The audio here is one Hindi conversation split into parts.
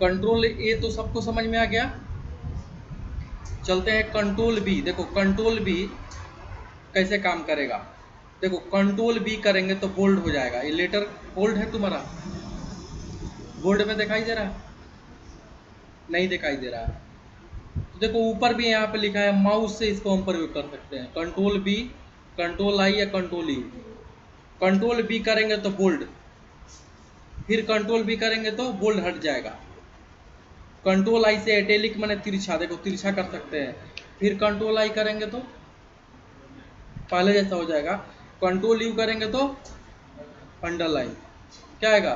कंट्रोल ए तो सबको समझ में आ गया। चलते हैं कंट्रोल बी। देखो कंट्रोल बी कैसे काम करेगा। देखो कंट्रोल बी करेंगे तो बोल्ड हो जाएगा। ये लेटर बोल्ड है तुम्हारा, बोल्ड में दिखाई दे रहा है? नहीं दिखाई दे रहा है। तो देखो ऊपर भी यहाँ पे लिखा है, माउस से इसको हम प्रयोग कर सकते हैं। कंट्रोल बी, कंट्रोल आई या कंट्रोल यू। कंट्रोल बी करेंगे तो बोल्ड, फिर कंट्रोल बी करेंगे तो बोल्ड हट जाएगा। कंट्रोल आई से इटैलिक माने तिरछा, देखो तिरछा कर सकते हैं। फिर कंट्रोल आई करेंगे तो पहले जैसा हो जाएगा। कंट्रोल यू करेंगे तो अंडरलाइन, क्या आएगा?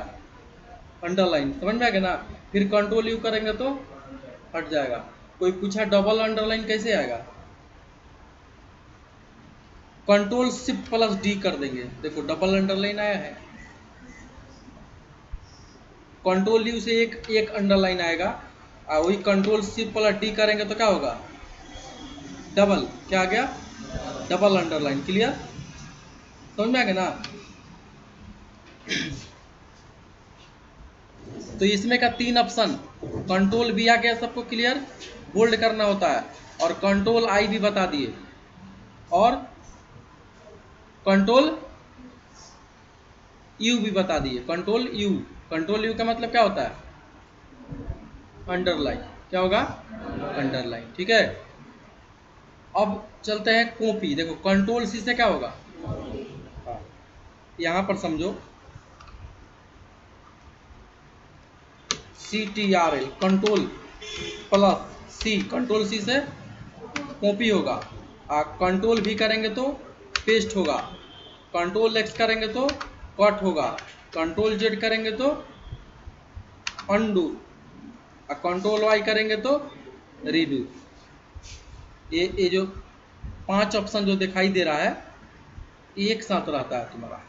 अंडरलाइन। समझ में आ गया ना? फिर कंट्रोल यू करेंगे तो हट जाएगा। कोई पूछा डबल अंडरलाइन कैसे आएगा? कंट्रोल शिफ्ट प्लस डी कर देंगे, देखो डबल अंडरलाइन आया है। कंट्रोल यू से एक अंडरलाइन आएगा, और वही कंट्रोल शिफ्ट प्लस डी करेंगे तो क्या होगा? डबल। क्या आ गया? Double underline. क्लियर? समझ में आ गया ना? तो इसमें का 3 ऑप्शन, कंट्रोल बी आ गया सबको क्लियर, बोल्ड करना होता है। और कंट्रोल आई भी बता दिए, और कंट्रोल यू भी बता दिए। कंट्रोल यू, कंट्रोल यू का मतलब क्या होता है? अंडरलाइन। क्या होगा? अंडरलाइन। ठीक है। अब चलते हैं कॉपी। देखो कंट्रोल सी से क्या होगा? हाँ, यहां पर समझो, CTRL कंट्रोल प्लस सी, कंट्रोल सी से कॉपी होगा। कंट्रोल भी करेंगे तो पेस्ट होगा। कंट्रोल एक्स करेंगे तो कट होगा। कंट्रोल जेड करेंगे तो अनडू, और कंट्रोल वाई करेंगे तो रीडू। ये जो 5 ऑप्शन जो दिखाई दे रहा है, एक साथ रहता है तुम्हारा।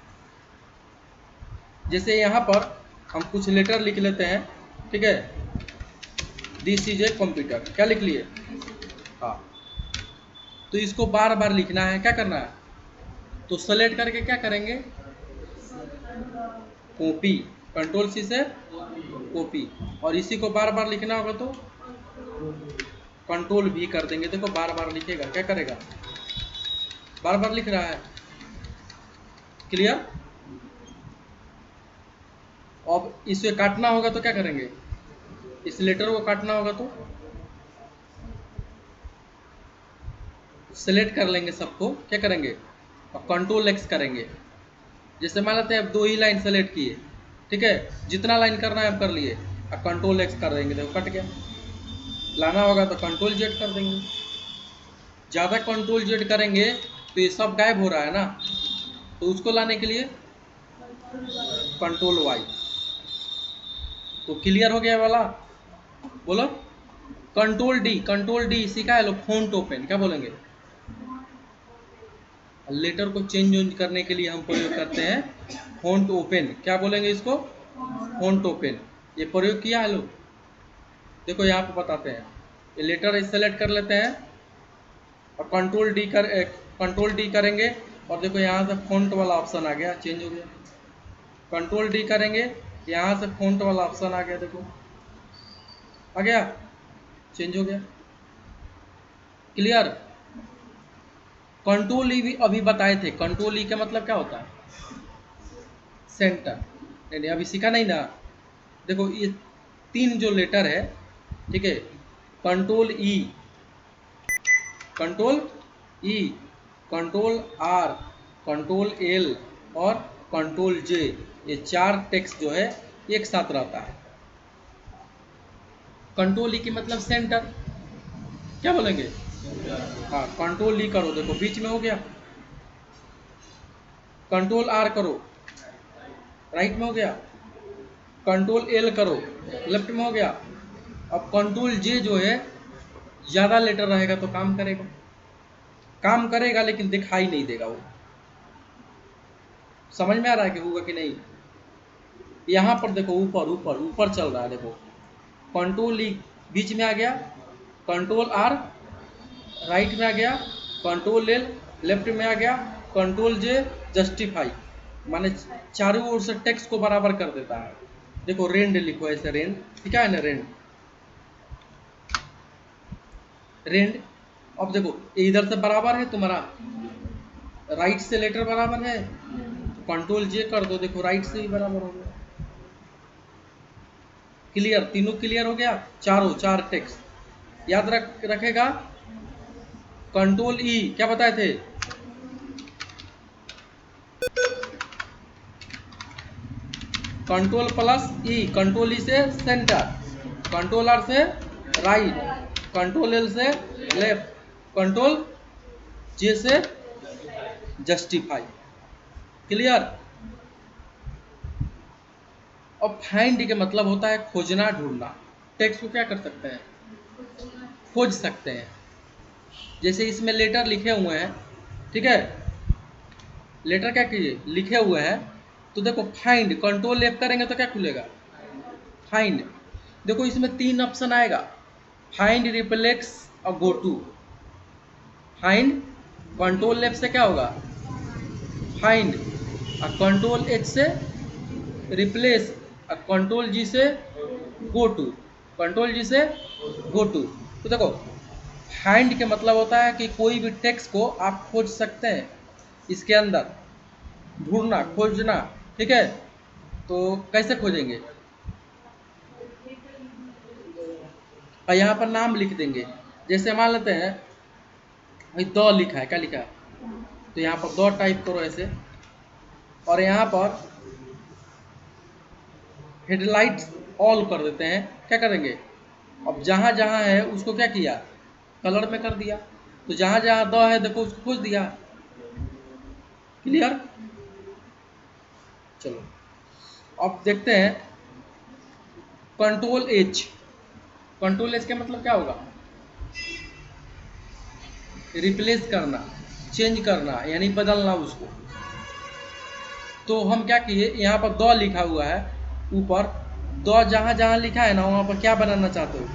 जैसे यहाँ पर हम कुछ लेटर लिख लेते हैं, ठीक है। दिस इज ए कंप्यूटर, क्या लिख लिए? हाँ, तो इसको बार बार लिखना है। क्या करना है? तो सेलेक्ट करके क्या करेंगे? कॉपी, कंट्रोल सी से कॉपी। और इसी को बार बार लिखना होगा तो कंट्रोल भी कर देंगे। देखो बार बार लिखेगा, क्या करेगा? बार बार लिख रहा है। क्लियर? अब इसे काटना होगा तो क्या करेंगे? इस लेटर को काटना होगा तो सेलेक्ट कर लेंगे सबको, क्या करेंगे? और कंट्रोल एक्स करेंगे। जैसे मान लेते हैं अब 2 ही लाइन सेलेक्ट किए, ठीक है, जितना लाइन करना है हम कर लिए, और कंट्रोल एक्स कर देंगे, देखो कट गया। लाना होगा तो कंट्रोल जेड कर देंगे। ज़्यादा कंट्रोल जेड करेंगे तो ये सब गायब हो रहा है ना, तो उसको लाने के लिए कंट्रोल वाई। तो क्लियर हो गया वाला? बोलो। कंट्रोल डी, कंट्रोल डी सीखा है लोग, फोंट ओपन, क्या बोलेंगे? लेटर को चेंज करने के लिए हम प्रयोग करते हैं फोंट ओपन। क्या बोलेंगे इसको? Font open. ये प्रयोग किया है लोग। देखो यहाँ पे बताते हैं, ये लेटर सेलेक्ट कर लेते हैं और कंट्रोल डी करेंगे, और देखो यहाँ से फोंट वाला ऑप्शन आ गया, चेंज हो गया। कंट्रोल डी करेंगे, यहाँ से फोंट वाला ऑप्शन आ गया, देखो आ गया, चेंज हो गया। क्लियर? कंट्रोल ई भी अभी बताए थे। कंट्रोल ई का मतलब क्या होता है? सेंटर। नहीं अभी सीखा नहीं ना। देखो ये 3 जो लेटर है, ठीक है, control E, control E, control R, control L और कंट्रोल जे, ये 4 टेक्स्ट जो है एक साथ रहता है। कंट्रोल ई की मतलब सेंटर, क्या बोलेंगे? हाँ, कंट्रोल ई करो, देखो बीच में हो गया। कंट्रोल आर करो, राइट में हो गया। कंट्रोल एल करो, लेफ्ट में हो गया। अब कंट्रोल जे जो है, ज़्यादा लेटर रहेगा तो काम करेगा, काम करेगा लेकिन दिखाई नहीं देगा वो। समझ में आ रहा है कि होगा कि नहीं? यहाँ पर देखो ऊपर ऊपर ऊपर चल रहा है, देखो कंट्रोल ई बीच में आ गया, कंट्रोल आर राइट में आ गया, कंट्रोल एल लेफ्ट में आ गया, कंट्रोल जे जस्टिफाई, माने चारों ओर से टेक्स्ट को बराबर कर देता है। देखो रेंड लिखो ऐसे, रेंड ठीक है ना, रेंड रेंड। अब देखो इधर से बराबर है तुम्हारा, राइट से लेटर बराबर है तो कंट्रोल जे कर दो, देखो राइट से ही बराबर हो गया। क्लियर, तीनों क्लियर हो गया, चारों चार टेक्स्ट याद रखेगा। कंट्रोल ई क्या बताए थे, कंट्रोल प्लस ई, कंट्रोल ई से सेंटर, कंट्रोल आर से राइट, कंट्रोल एल से लेफ्ट, कंट्रोल जे से जस्टिफाई। क्लियर। अब फाइंड के मतलब होता है खोजना ढूंढना। टेक्स्ट को क्या कर सकते हैं, खोज सकते हैं। जैसे इसमें लेटर लिखे हुए हैं, ठीक है, लेटर क्या कीजिए लिखे हुए हैं, तो देखो फाइंड, कंट्रोल एफ करेंगे तो क्या खुलेगा, फाइंड। देखो इसमें तीन ऑप्शन आएगा, फाइंड, रिप्लेक्स और go to. Find, control F से क्या होगा फाइंड, और कंट्रोल एच से रिप्लेस, और कंट्रोल जी से गो टू, कंट्रोल जी से गो टू। तो देखो फाइंड के मतलब होता है कि कोई भी टेक्स्ट को आप खोज सकते हैं, इसके अंदर ढूंढना, खोजना, ठीक है। तो कैसे खोजेंगे, और यहाँ पर नाम लिख देंगे। जैसे मान लेते हैं भाई द लिखा है, क्या लिखा है, तो यहाँ पर द टाइप करो ऐसे, और यहाँ पर हेडलाइट्स ऑल कर देते हैं। क्या करेंगे, अब जहाँ जहाँ है उसको क्या किया, कलर में कर दिया, तो जहाँ जहाँ द है देखो उसको खोज दिया। क्लियर। चलो अब देखते हैं कंट्रोल एच। कंट्रोल एच का मतलब क्या होगा, रिप्लेस करना, चेंज करना, यानी बदलना उसको। तो हम क्या किए, यहाँ पर द लिखा हुआ है ऊपर, द जहाँ जहाँ लिखा है ना वहाँ पर क्या बनाना चाहते हो,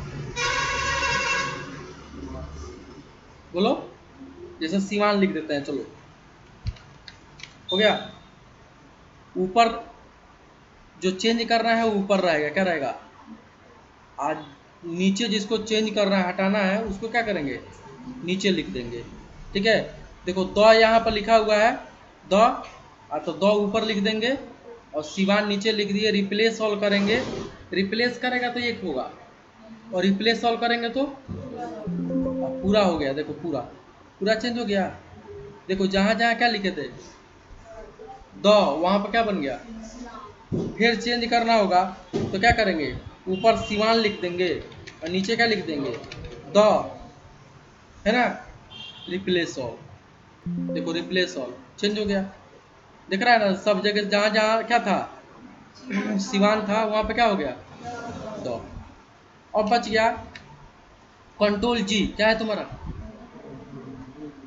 बोलो। जैसे सीमान लिख देते हैं, चलो हो गया। ऊपर जो चेंज करना है वो ऊपर रहेगा, क्या रहेगा, आज नीचे जिसको चेंज करना है, हटाना है, उसको क्या करेंगे, नीचे लिख देंगे। ठीक है। देखो द यहाँ पर लिखा हुआ है द, तो द ऊपर लिख देंगे, और सिवान नीचे लिख दिए। रिप्लेस ऑल करेंगे, रिप्लेस करेगा तो एक होगा, और रिप्लेस ऑल करेंगे तो पूरा हो गया। देखो पूरा पूरा चेंज हो गया। देखो जहाँ जहाँ क्या लिखे थे द, वहाँ पर क्या बन गया। फिर चेंज करना होगा तो क्या करेंगे, ऊपर सिवान लिख देंगे और नीचे क्या लिख देंगे, द, है ना, रिप्लेस ऑल। देखो रिप्लेस ऑल चेंज हो गया, दिख रहा है ना, सब जगह जहाँ जहाँ क्या था सिवान था वहाँ पे क्या हो गया, द। अब बच गया कंट्रोल जी, क्या है तुम्हारा।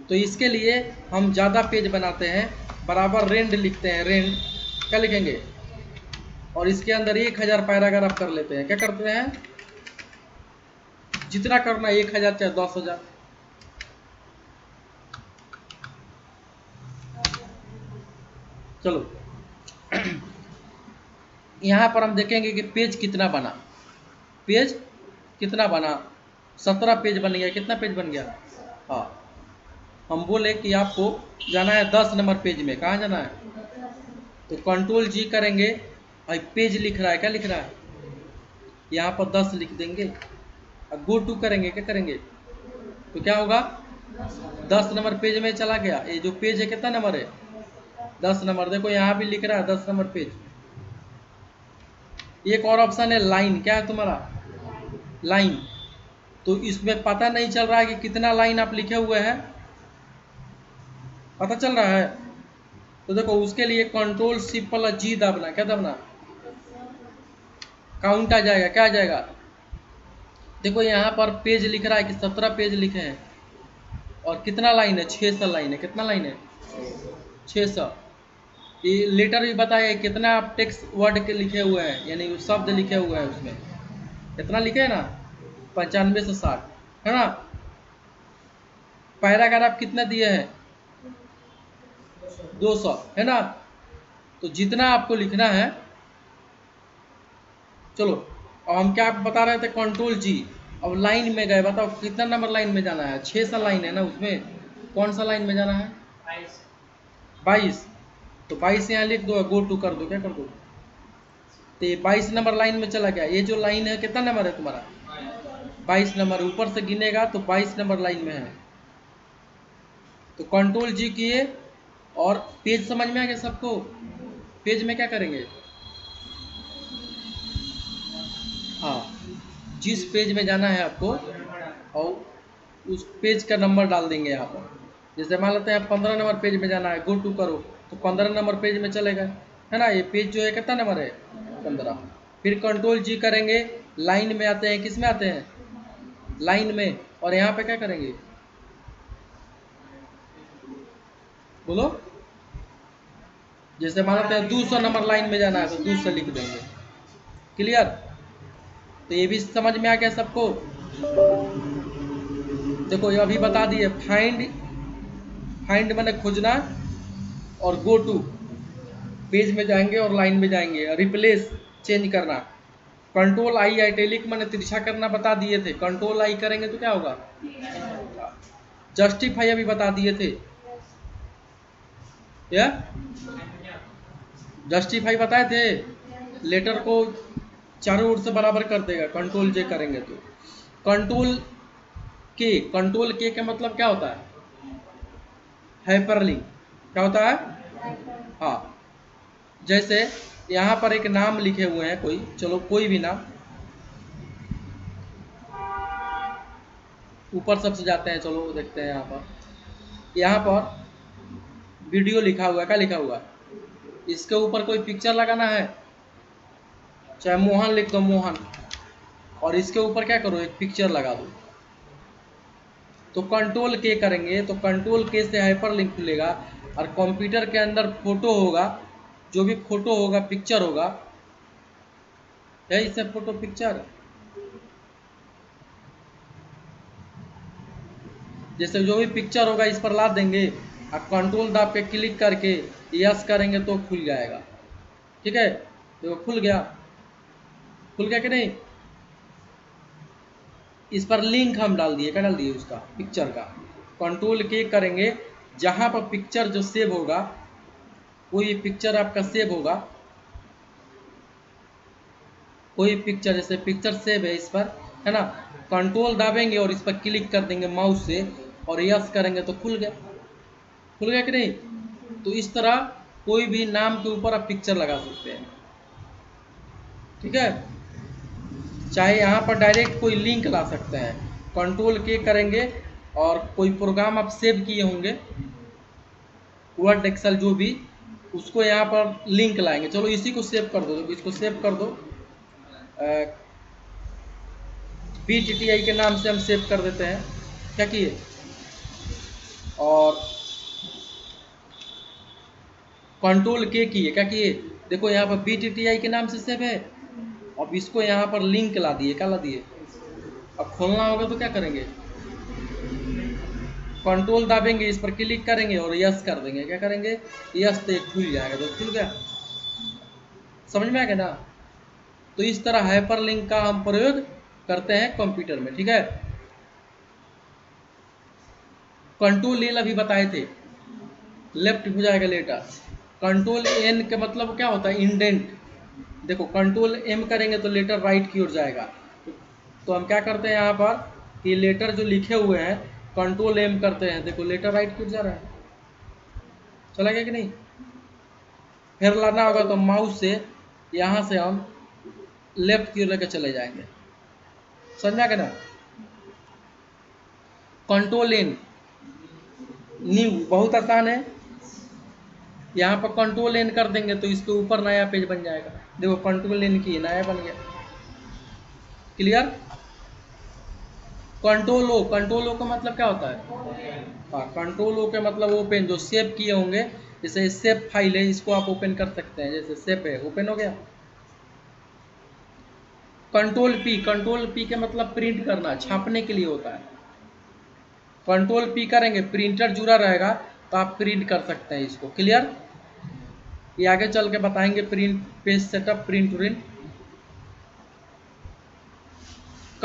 तो इसके लिए हम ज़्यादा पेज बनाते हैं, बराबर रेंड लिखते हैं, रेंड क्या लिखेंगे, और इसके अंदर 1000 पैराग्राफ कर लेते हैं। क्या करते हैं, जितना करना 1000 चाहे 10,000। चलो यहाँ पर हम देखेंगे कि पेज कितना बना, पेज कितना बना, 17 पेज बन गया। कितना पेज बन गया, हाँ। हम बोले कि आपको जाना है 10 नंबर पेज में, कहाँ जाना है, तो कंट्रोल जी करेंगे, भाई पेज लिख रहा है, क्या लिख रहा है, यहाँ पर 10 लिख देंगे। अब गो टू करेंगे, क्या करेंगे, तो क्या होगा, 10 नंबर पेज में चला गया। ये जो पेज है कितना नंबर है, 10 नंबर। देखो यहाँ भी लिख रहा है 10 नंबर पेज। एक और ऑप्शन है लाइन, क्या है तुम्हारा, लाइन। तो इसमें पता नहीं चल रहा है कि कितना लाइन आप लिखे हुए हैं, पता चल रहा है, तो देखो उसके लिए कंट्रोल शिफ्ट प्लस जी दबना, क्या दबना, काउंट आ जाएगा, क्या आ जाएगा। देखो यहाँ पर पेज लिख रहा है कि 17 पेज लिखे हैं, और कितना लाइन है, 600 लाइन है। कितना लाइन है, 600। ये लेटर भी बताया कितना आप टेक्स्ट वर्ड के लिखे हुए हैं, यानी शब्द लिखे हुए हैं उसमें कितना लिखे है ना, 95 से 60, है ना। पैराग्राफ कितना दिए हैं, 200, है ना। तो जितना आपको लिखना है चलो अब हम क्या बता रहे थे, कंट्रोल जी। अब लाइन में गए, बताओ कितना नंबर लाइन में जाना है? 6 सा लाइन है ना, उसमें कौन सा लाइन में जाना है? 22। तो 22 यहाँ लिख दो, गो टू कर दो, क्या कर दो? तो ये 22 नंबर लाइन में चला गया। ये जो लाइन है कितना नंबर है तुम्हारा? 22 नंबर। ऊपर से गिनेगा तो 22 नंबर लाइन में है। तो कंट्रोल जी किए और पेज समझ में आ गया सबको? पेज में क्या करेंगे? हाँ, जिस पेज में जाना है आपको और उस पेज का नंबर डाल देंगे यहाँ पर। जैसे मान लेते हैं 15 नंबर पेज में जाना है, गो टू करो तो 15 नंबर पेज में चलेगा, है ना। ये पेज जो है कितना नंबर है? 15। फिर कंट्रोल जी करेंगे, लाइन में आते हैं। किस में आते हैं? लाइन में। और यहाँ पे क्या करेंगे? बोलो। जैसे मान लेते हैं 200 नंबर लाइन में जाना है तो 200 लिख देंगे। क्लियर? तो ये भी समझ में आ गया सबको? देखो ये अभी बता दिए, फाइंड। फाइंड मैंने खोजना, और गो टू पेज में जाएंगे और लाइन में जाएंगे। रिप्लेस चेंज करना। कंट्रोल आई आइटेलिक मैंने तिरछा करना बता दिए थे। कंट्रोल आई करेंगे तो क्या होगा? जस्टिफाई अभी बता दिए थे। क्या जस्टिफाई बताए थे? लेटर को चारों ओर से बराबर कर देगा कंट्रोल जे करेंगे तो। कंट्रोल के, कंट्रोल के का मतलब क्या होता है? हाइपरलिंक। क्या होता है? हाँ, जैसे यहाँ पर एक नाम लिखे हुए हैं कोई, चलो कोई भी नाम, ऊपर सबसे जाते हैं, चलो देखते हैं। यहाँ पर वीडियो लिखा हुआ है। क्या लिखा हुआ है? इसके ऊपर कोई पिक्चर लगाना है, चाहे मोहन लिख दो, मोहन। और इसके ऊपर क्या करो, एक पिक्चर लगा दो। तो कंट्रोल के करेंगे तो कंट्रोल के से हाइपर लिंक खुलेगा, और कंप्यूटर के अंदर फोटो होगा, जो भी फोटो होगा, पिक्चर होगा, है इससे फोटो पिक्चर। जैसे जो भी पिक्चर होगा इस पर ला देंगे, और कंट्रोल दाब के क्लिक करके यस करेंगे तो खुल जाएगा। ठीक है, तो खुल गया। खुल गया कि नहीं? इस पर लिंक हम डाल दिए। क्या डाल दिए? उसका पिक्चर का। कंट्रोल के करेंगे, जहां पर पिक्चर जो सेव होगा, कोई पिक्चर आपका सेव होगा, कोई पिक्चर, जैसे पिक्चर सेव है इस पर, है ना। कंट्रोल दाबेंगे और इस पर क्लिक कर देंगे माउस से, और यस करेंगे तो खुल गया। खुल गया कि नहीं? तो इस तरह कोई भी नाम के ऊपर आप पिक्चर लगा सकते हैं। ठीक है, चाहे यहाँ पर डायरेक्ट कोई लिंक ला सकते हैं। कंट्रोल के करेंगे और कोई प्रोग्राम आप सेव किए होंगे, वर्ड एक्सेल जो भी, उसको यहाँ पर लिंक लाएंगे। चलो इसी को सेव कर दो, इसको सेव कर दो। BTTI के नाम से हम सेव कर देते हैं। क्या किए? और कंट्रोल के किए। क्या किए? देखो यहाँ पर BTTI के नाम से सेव है। अब इसको यहाँ पर लिंक ला दिए। क्या ला दिए? अब खोलना होगा तो क्या करेंगे? कंट्रोल दाबेंगे, इस पर क्लिक करेंगे और यस कर देंगे। क्या करेंगे? यस, तो खुल जाएगा। तो खुल गया। समझ में आ गया ना? तो इस तरह हाइपर लिंक का हम प्रयोग करते हैं कंप्यूटर में। ठीक है, कंट्रोल एल अभी बताए थे, लेफ्ट हो जाएगा लेटर। कंट्रोल एन का मतलब क्या होता है? इंडेंट। देखो कंट्रोल एम करेंगे तो लेटर राइट की ओर जाएगा। तो हम क्या करते हैं यहाँ पर कि लेटर जो लिखे हुए हैं, कंट्रोल एम करते हैं, देखो लेटर राइट की ओर जा रहा है। चला गया कि नहीं? फिर लाना होगा तो माउस से यहाँ से हम लेफ्ट की ओर लेकर चले जाएंगे। समझा के ना? कंट्रोल एन न्यू, बहुत आसान है। यहाँ पर कंट्रोल एन कर देंगे तो इसके ऊपर नया पेज बन जाएगा। देखो कंट्रोल एन की नया बन गया। Clear? Control O, control O का मतलब क्या होता है? हाँ, कंट्रोल ओ का मतलब ओपन, जो सेव किए होंगे। जैसे सेव फाइल है, इसको आप ओपन कर सकते हैं। जैसे सेव है, ओपन हो गया। कंट्रोल पी, कंट्रोल पी के मतलब प्रिंट करना, छापने के लिए होता है। कंट्रोल पी करेंगे, प्रिंटर जुड़ा रहेगा तो आप प्रिंट कर सकते हैं इसको। क्लियर? ये आगे चल के बताएंगे, प्रिंट पेज सेटअप, प्रिंट उरिंट।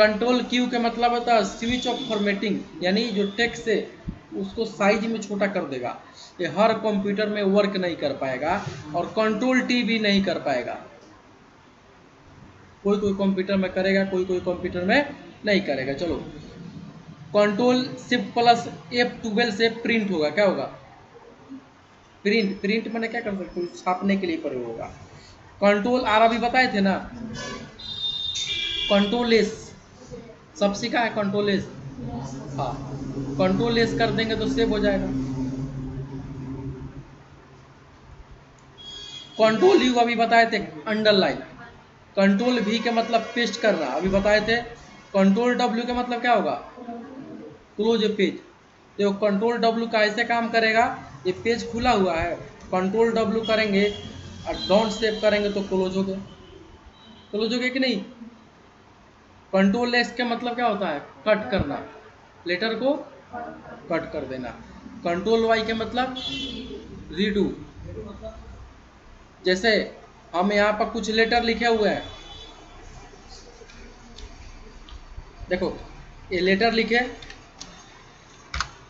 कंट्रोल क्यू का मतलब होता है स्विच ऑफ फॉर्मेटिंग, यानी जो टेक्स्ट है उसको साइज में छोटा कर देगा। ये हर कंप्यूटर में वर्क नहीं कर पाएगा और कंट्रोल टी भी नहीं कर पाएगा। कोई कोई कंप्यूटर में करेगा, कोई कोई कंप्यूटर में नहीं करेगा। चलो, कंट्रोल शिफ्ट प्लस F12 से प्रिंट होगा। क्या होगा? प्रिंट। प्रिंट मैंने क्या कर सकते हो, छापने के लिए प्रयोग होगा। कंट्रोल आर अभी बताए थे ना, कंट्रोल एस सब सीखा है। कंट्रोल एस, हाँ, कंट्रोल एस कर देंगे तो सेव हो जाएगा। कंट्रोल यू अभी बताए थे, अंडरलाइन। कंट्रोल वी के मतलब पेस्ट करना, अभी बताए थे। कंट्रोल डब्ल्यू के मतलब क्या होगा? Close page. तो कंट्रोल डब्ल्यू का ऐसे काम करेगा, ये पेज खुला हुआ है, कंट्रोल डब्ल्यू करेंगे और डोंट सेव करेंगे तो क्लोज हो गया। क्लोज हो गया कि नहीं? कंट्रोल एस के मतलब क्या होता है? कट करना, लेटर को कट कर देना। कंट्रोल वाई के मतलब रीडू। जैसे हम यहाँ पर कुछ लेटर लिखे हुए हैं, देखो ये लेटर लिखे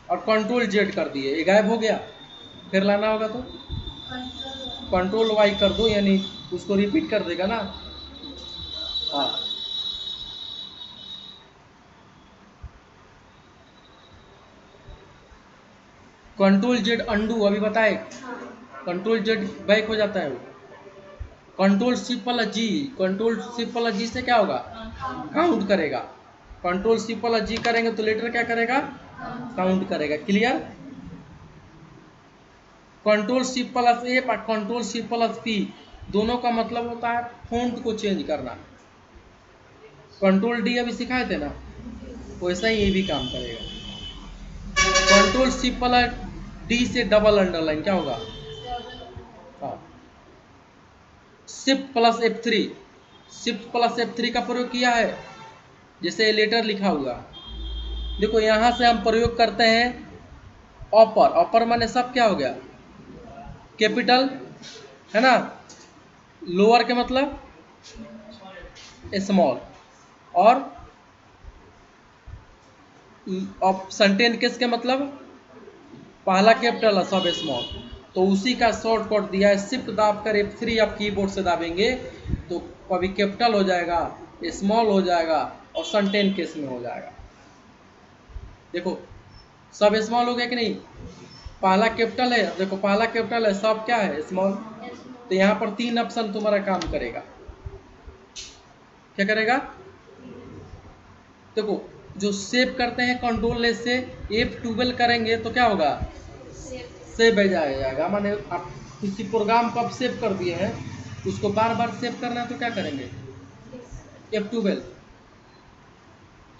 और कंट्रोल जेड कर दिए, ये गायब हो गया। फिर लाना होगा तो कंट्रोल वाई कर दो, यानी उसको रिपीट कर देगा ना। हाँ, कंट्रोल जेड अंडू अभी बताए, कंट्रोल जेड बैक हो जाता है वो। कंट्रोल शिफ्ट वाला जी, कंट्रोल शिफ्ट वाला जी से क्या होगा? काउंट करेगा। कंट्रोल शिफ्ट वाला जी करेंगे तो लेटर क्या करेगा? काउंट करेगा। क्लियर? कंट्रोल शिफ्ट प्लस ए और कंट्रोल शिफ्ट प्लस पी दोनों का मतलब होता है फॉन्ट को चेंज करना। कंट्रोल डी अभी सिखाए थे ना, वैसा ही ये भी काम करेगा। कंट्रोल शिफ्ट प्लस डी से डबल अंडरलाइन क्या होगा? हाँ, shift plus F3, shift plus F3 का प्रयोग किया है। जैसे लेटर लिखा हुआ, देखो यहां से हम प्रयोग करते हैं ऑपर। ऑपर माने सब क्या हो गया? कैपिटल, है ना। लोअर के मतलब स्मॉल, और सेंटेन केस के मतलब पहला कैपिटल है सब स्मॉल। तो उसी का शॉर्टकट दिया है, शिफ्ट दाब कर F3 आप कीबोर्ड से दाबेंगे तो कभी कैपिटल हो जाएगा, स्मॉल हो जाएगा और सेंटेन केस में हो जाएगा। देखो सब स्मॉल हो गया कि नहीं? पहला कैपिटल है, देखो पहला कैपिटल है, सब क्या है? स्मॉल। तो यहाँ पर 3 ऑप्शन तुम्हारा काम करेगा। क्या करेगा? देखो जो सेव करते हैं कंट्रोल एस से, F12 करेंगे तो क्या होगा? सेव हो जाएगा। माने आप किसी प्रोग्राम को आप सेव कर दिए हैं, उसको बार बार सेव करना है तो क्या करेंगे? F12,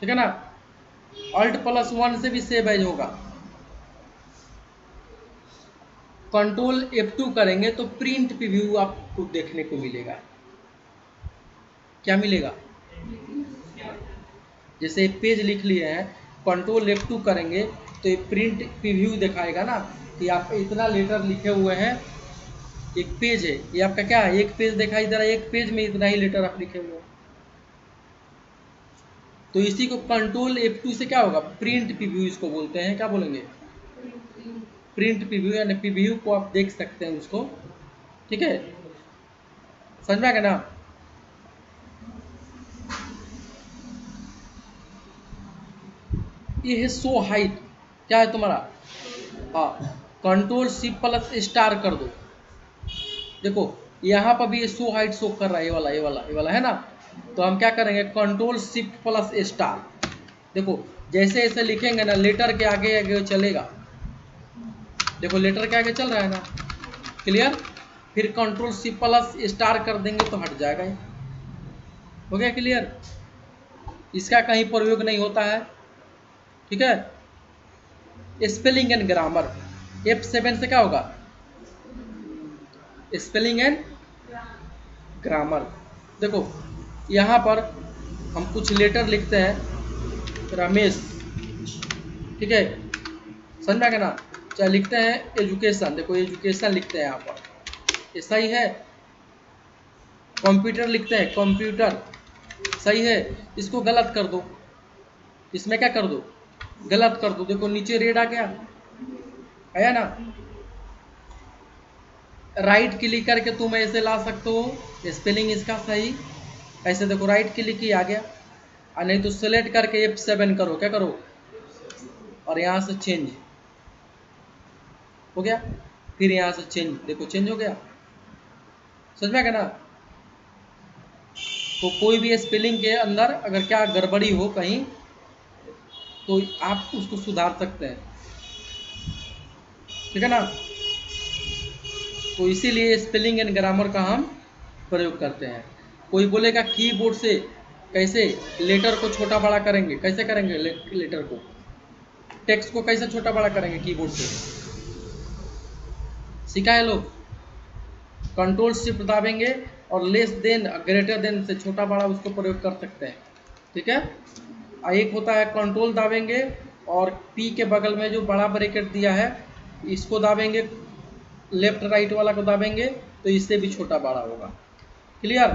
ठीक है ना। Alt+1 से भी सेव एज होगा। कंट्रोल F2 करेंगे तो प्रिंट प्रीव्यू आपको देखने को मिलेगा। क्या मिलेगा? जैसे पेज लिख लिए हैं, कंट्रोल F2 करेंगे तो ये प्रिंट प्रीव्यू दिखाएगा ना कि आप इतना लेटर लिखे हुए हैं। एक पेज है ये आपका, क्या है? एक पेज दिखाई दे रहा है, एक पेज में इतना ही लेटर आप लिखे हुए हैं। तो इसी को कंट्रोल F2 से क्या होगा? प्रिंट प्रीव्यू इसको बोलते हैं। क्या बोलेंगे? प्रिंट प्रीव्यू, यानी प्रीव्यू को आप देख सकते हैं उसको। ठीक है, समझ में आ गया ना। ये है शो हाइट, क्या है तुम्हारा? हाँ, कंट्रोल शिफ्ट प्लस स्टार कर दो। देखो यहाँ पर भी ये शो हाइट शो कर रहा है, ये वाला है ना। तो हम क्या करेंगे? Control shift plus star. देखो जैसे ऐसे लिखेंगे ना, लेटर के आगे आगे चलेगा। देखो लेटर के आगे चल रहा है ना। क्लियर? फिर कंट्रोल शिफ्ट प्लस स्टार कर देंगे तो हट जाएगा ये। हो गया क्लियर? इसका कहीं प्रयोग नहीं होता है। ठीक है। स्पेलिंग एंड ग्रामर, F7 से क्या होगा? Spelling and grammar. देखो यहाँ पर हम कुछ लेटर लिखते हैं, रमेश, ठीक है, समझ में आ गया ना। चाहे लिखते हैं एजुकेशन, देखो एजुकेशन लिखते हैं यहाँ पर, ऐसा ही है। कंप्यूटर लिखते हैं कंप्यूटर, सही है, इसको गलत कर दो, इसमें क्या कर दो, गलत कर दो। देखो नीचे रेड आ गया, आया ना। राइट क्लिक करके तुम ऐसे ला सकते हो, स्पेलिंग इसका सही, ऐसे देखो राइट क्लिक ही आ गया। और नहीं तो सेलेक्ट करके F7 करो, क्या करो, और यहाँ से चेंज हो गया, फिर यहाँ से चेंज, देखो चेंज हो गया, समझ में आ गया ना। तो कोई भी स्पेलिंग के अंदर अगर क्या गड़बड़ी हो कहीं, तो आप उसको सुधार सकते हैं, ठीक है ना। तो इसीलिए स्पेलिंग एंड ग्रामर का हम प्रयोग करते हैं। कोई बोलेगा कीबोर्ड से कैसे लेटर को छोटा बड़ा करेंगे, कैसे करेंगे लेटर को, टेक्स्ट को कैसे छोटा बड़ा करेंगे कीबोर्ड से, सीखा है लोग। कंट्रोल शिफ्ट दाबेंगे और लेस देन ग्रेटर देन से छोटा बड़ा उसको प्रयोग कर सकते हैं, ठीक है। एक होता है कंट्रोल दाबेंगे और पी के बगल में जो बड़ा ब्रैकेट दिया है इसको दाबेंगे, लेफ्ट राइट वाला को दाबेंगे तो इससे भी छोटा बड़ा होगा, क्लियर।